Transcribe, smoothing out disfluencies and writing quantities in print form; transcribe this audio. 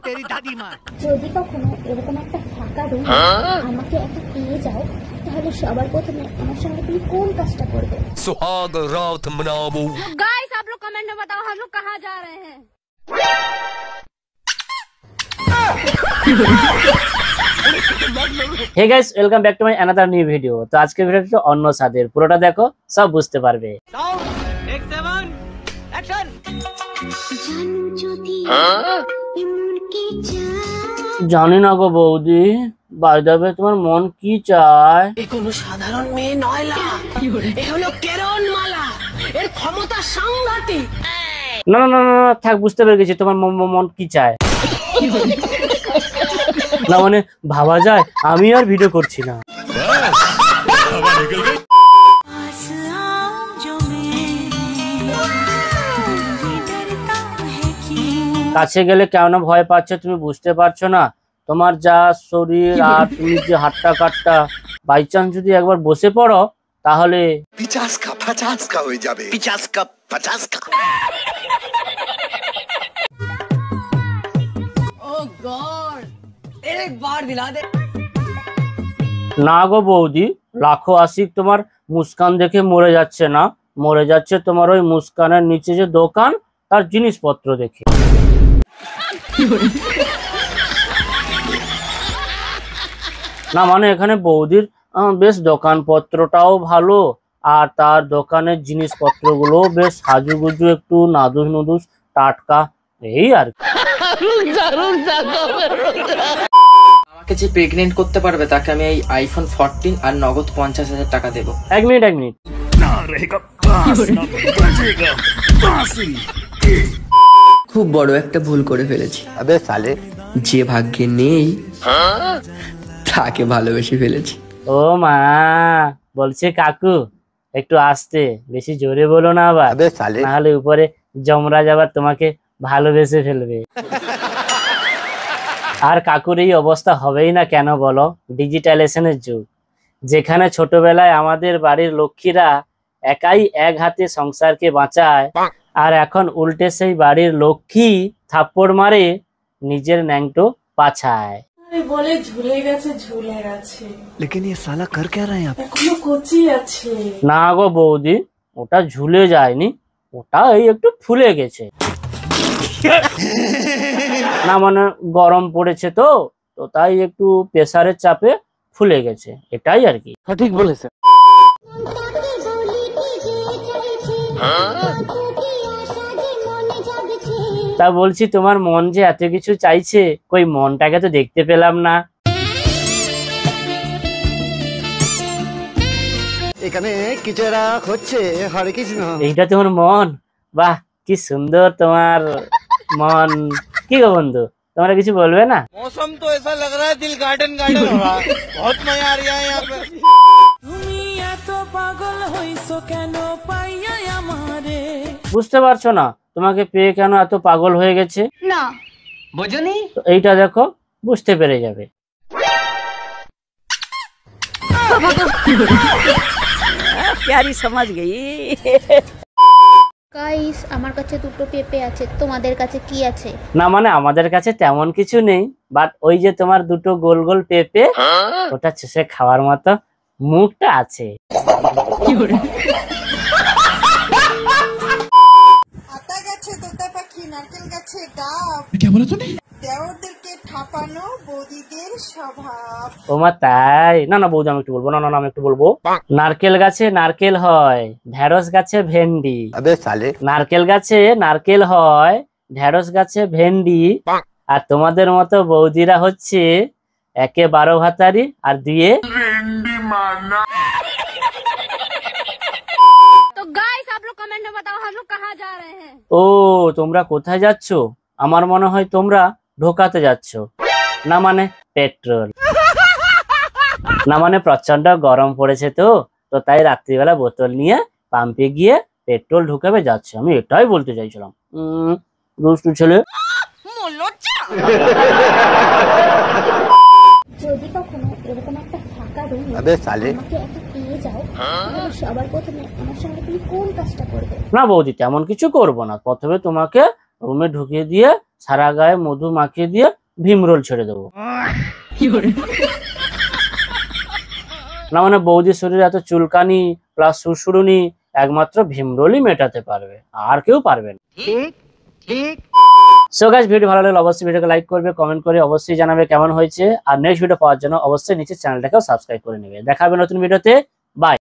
तेरी दादी माँ। যদি কখনো এরকম একটা ফাঁকা রুম আমাকে একটা পেয়ে যাও তাহলে সবার প্রথমে আমার সঙ্গে তুমি কোন কাজটা করবে? सुहाग रात मनाओ। गाइस आप लोग कमेंट में बताओ हम लोग कहाँ जा रहे हैं। Hey guys welcome back to my another new video. तो आज के ভিডিওটা অন্য স্বাদের, পুরোটা দেখো সব বুঝতে পারবে। জানি না গো বৌদি, বাই দ্য ওয়ে তোমার মন কি চায়? এই কোনো সাধারণ মেয়ে নয় লা, এ হলো কেরন মালা, এর ক্ষমতা সাংঘাতিক। না না না না থাক, বুঝতে পেরে গেছি তোমার মন কি চায়। না মানে ভাবা যায় আমি আর ভিডিও করছি না। কাছে গেলে কেন ভয় পাচ্ছ তুমি বুঝতে পারছো না? তোমার যা শরীর আর তুমি যে হাট্টা কাট্টা, বাই চান্স যদি একবার বসে পড়ো তাহলে 50 का হয়ে যাবে। 50 का 50 का। ও গড, এক বার দিলা দে। না গো বৌদি, লাখো আশিক তোমার মুস্কান দেখে মরে যাচ্ছে না, মরে যাচ্ছে তোমার ওই মুস্কানের নিচে যে দোকান তার জিনিসপত্র দেখে। না মানে এখানে বৌদির বেশ দোকানপত্রটাও ভালো, আর তার দোকানের জিনিসপত্রগুলো বেশ সাজুগুজু, একটু নাদুস নুদুস টাটকা, এই আর কি। আমাকে যে প্রেগনেন্ট করতে পারবে তাকে আমি এই আইফোন 14 আর নগদ 50,000 টাকা দেবো। এক মিনিট খুব বড় একটা ভুল করে ফেলেছি। আবে সালে, যে ভাগ্যে নেই তাকে ভালোবেসে ফেলেছি। ও মা, বলছে কাকু একটু আস্তে, বেশি জোরে বলো না আবার, আবে সালে, নাহলে উপরে যমরাজ আবার তোমাকে ভালোবেসে ফেলবে। আর কাকুর এই অবস্থা হবেই না কেন বলো? ডিজিটালাইজেশনের যুগ, যেখানে ছোটবেলায় আমাদের বাড়ির লক্ষ্মীরা একাই এক হাতে সংসারকে বাঁচায়, আর এখন উল্টে সেই বাড়ির লক্ষ্মী থাপ্পড় মারে নিজের ন্যাংটো পাছায়। বলে ঝুলে গেছে। लेकिन ये साला कर क्या रहे हैं आप? এখনো কচি আছে। না গো বৌদি, ওটা ঝুলে যায়নি, ওটা এই একটু ফুলে গেছে। না মানে গরম পড়েছে তো তো তাই একটু প্রেসারের চাপে ফুলে গেছে, এটাই আর কি। ঠিক বলেছে। তা বলছি তোমার মন যে এত কিছু চাইছে, কই মনটাকে তো দেখতে পেলাম না। এখানে কিচেরা হচ্ছে হরে কৃষ্ণ। এইটা তোমার মন? বাহ কি সুন্দর তোমার মন। কি গো বন্ধু, তোমরা কিছু বলবে না? मौसम तो ऐसा लग रहा है दिल गार्डन गार्डन हो रहा है, बहुत मजा आ रहा है यहाँ पे। তুমি এত পাগল হইছো কেন পাইয়া আমারে? বুঝতে পারছো না তোমাকে পেয়ে কেন এত পাগল হয়ে গেছে? ना বুঝনি? তো এইটা দেখো, বুঝতে পেরে যাবে। প্যারি সমাজ গই। গাইস আমার কাছে দুটো পেঁপে আছে, তোমাদের কাছে কি আছে? না মানে আমাদের কাছে তেমন কিছু নেই, বাট ওই যে তোমার দুটো গোল গোল পেঁপে, ওটা চুষে খাওয়ার মতো মুখটা আছে। আতা গাছে তোতা পাখি, নারকেল গাছে ডাব, क्या बोला तूने? দেওরদেরকে ঠাপানো বৌদিদের স্বভাব। ও মা তাই? না না বৌদি আমি একটু বলবো, না না না আমি একটু বলবো। নারকেল গাছে নারকেল হয়, ঢেঁড়স গাছে ভেন্ডি। আবে সালে, নারকেল গাছে নারকেল হয়, ঢেঁড়স গাছে ভেন্ডি। আর তোমাদের মতো বৌদিরা হচ্ছে একে 12 ভাতারি আর দুয়ে। तो गाइस आप लोग कमेंट में बताओ हम लोग कहाँ जा रहे हैं। ও তোমরা কোথায় যাচ্ছ? আমার মনে হয় তোমরা ঢোকাতে যাচ্ছ। না মানে পেট্রোল। না মানে প্রচন্ড গরম পড়েছে তো তো তাই রাত্রিবেলা বোতল নিয়ে পাম্পে গিয়ে পেট্রোল ঢুকাবে যাচ্ছে, আমি এটাই বলতে চাইছিলাম। দুষ্টু ছেলে। যদি কখনো এরকম একটা ফাঁকা রুম আবে সালে, আমাকে একটা পেয়ে যাও তাহলে সবার প্রথমে আমার সঙ্গে তুমি কোন কাজটা করবে? না বৌদি তেমন কিছু করবো না, প্রথমে তোমাকে রুমে ঢুকিয়ে দিয়ে সারা গায়ে মধু মাখিয়ে দিয়ে ভীমরোল ছেড়ে দেবো। না মানে বৌদির শরীরে এত চুলকানি প্লাস সুরসুরুনি একমাত্র ভীমরোলই মেটাতে পারবে, আর কেউ পারবে না। সো গাইস, ভিডিও ভালো লাগলে অবশ্যই ভিডিওকে লাইক করবে, কমেন্ট করে অবশ্যই জানাবে কেমন হয়েছে, আর নেক্সট ভিডিও পাওয়ার জন্য অবশ্যই নিচে চ্যানেলটাকেও সাবস্ক্রাইব করে নেবে। দেখা হবে নতুন ভিডিওতে। বাই।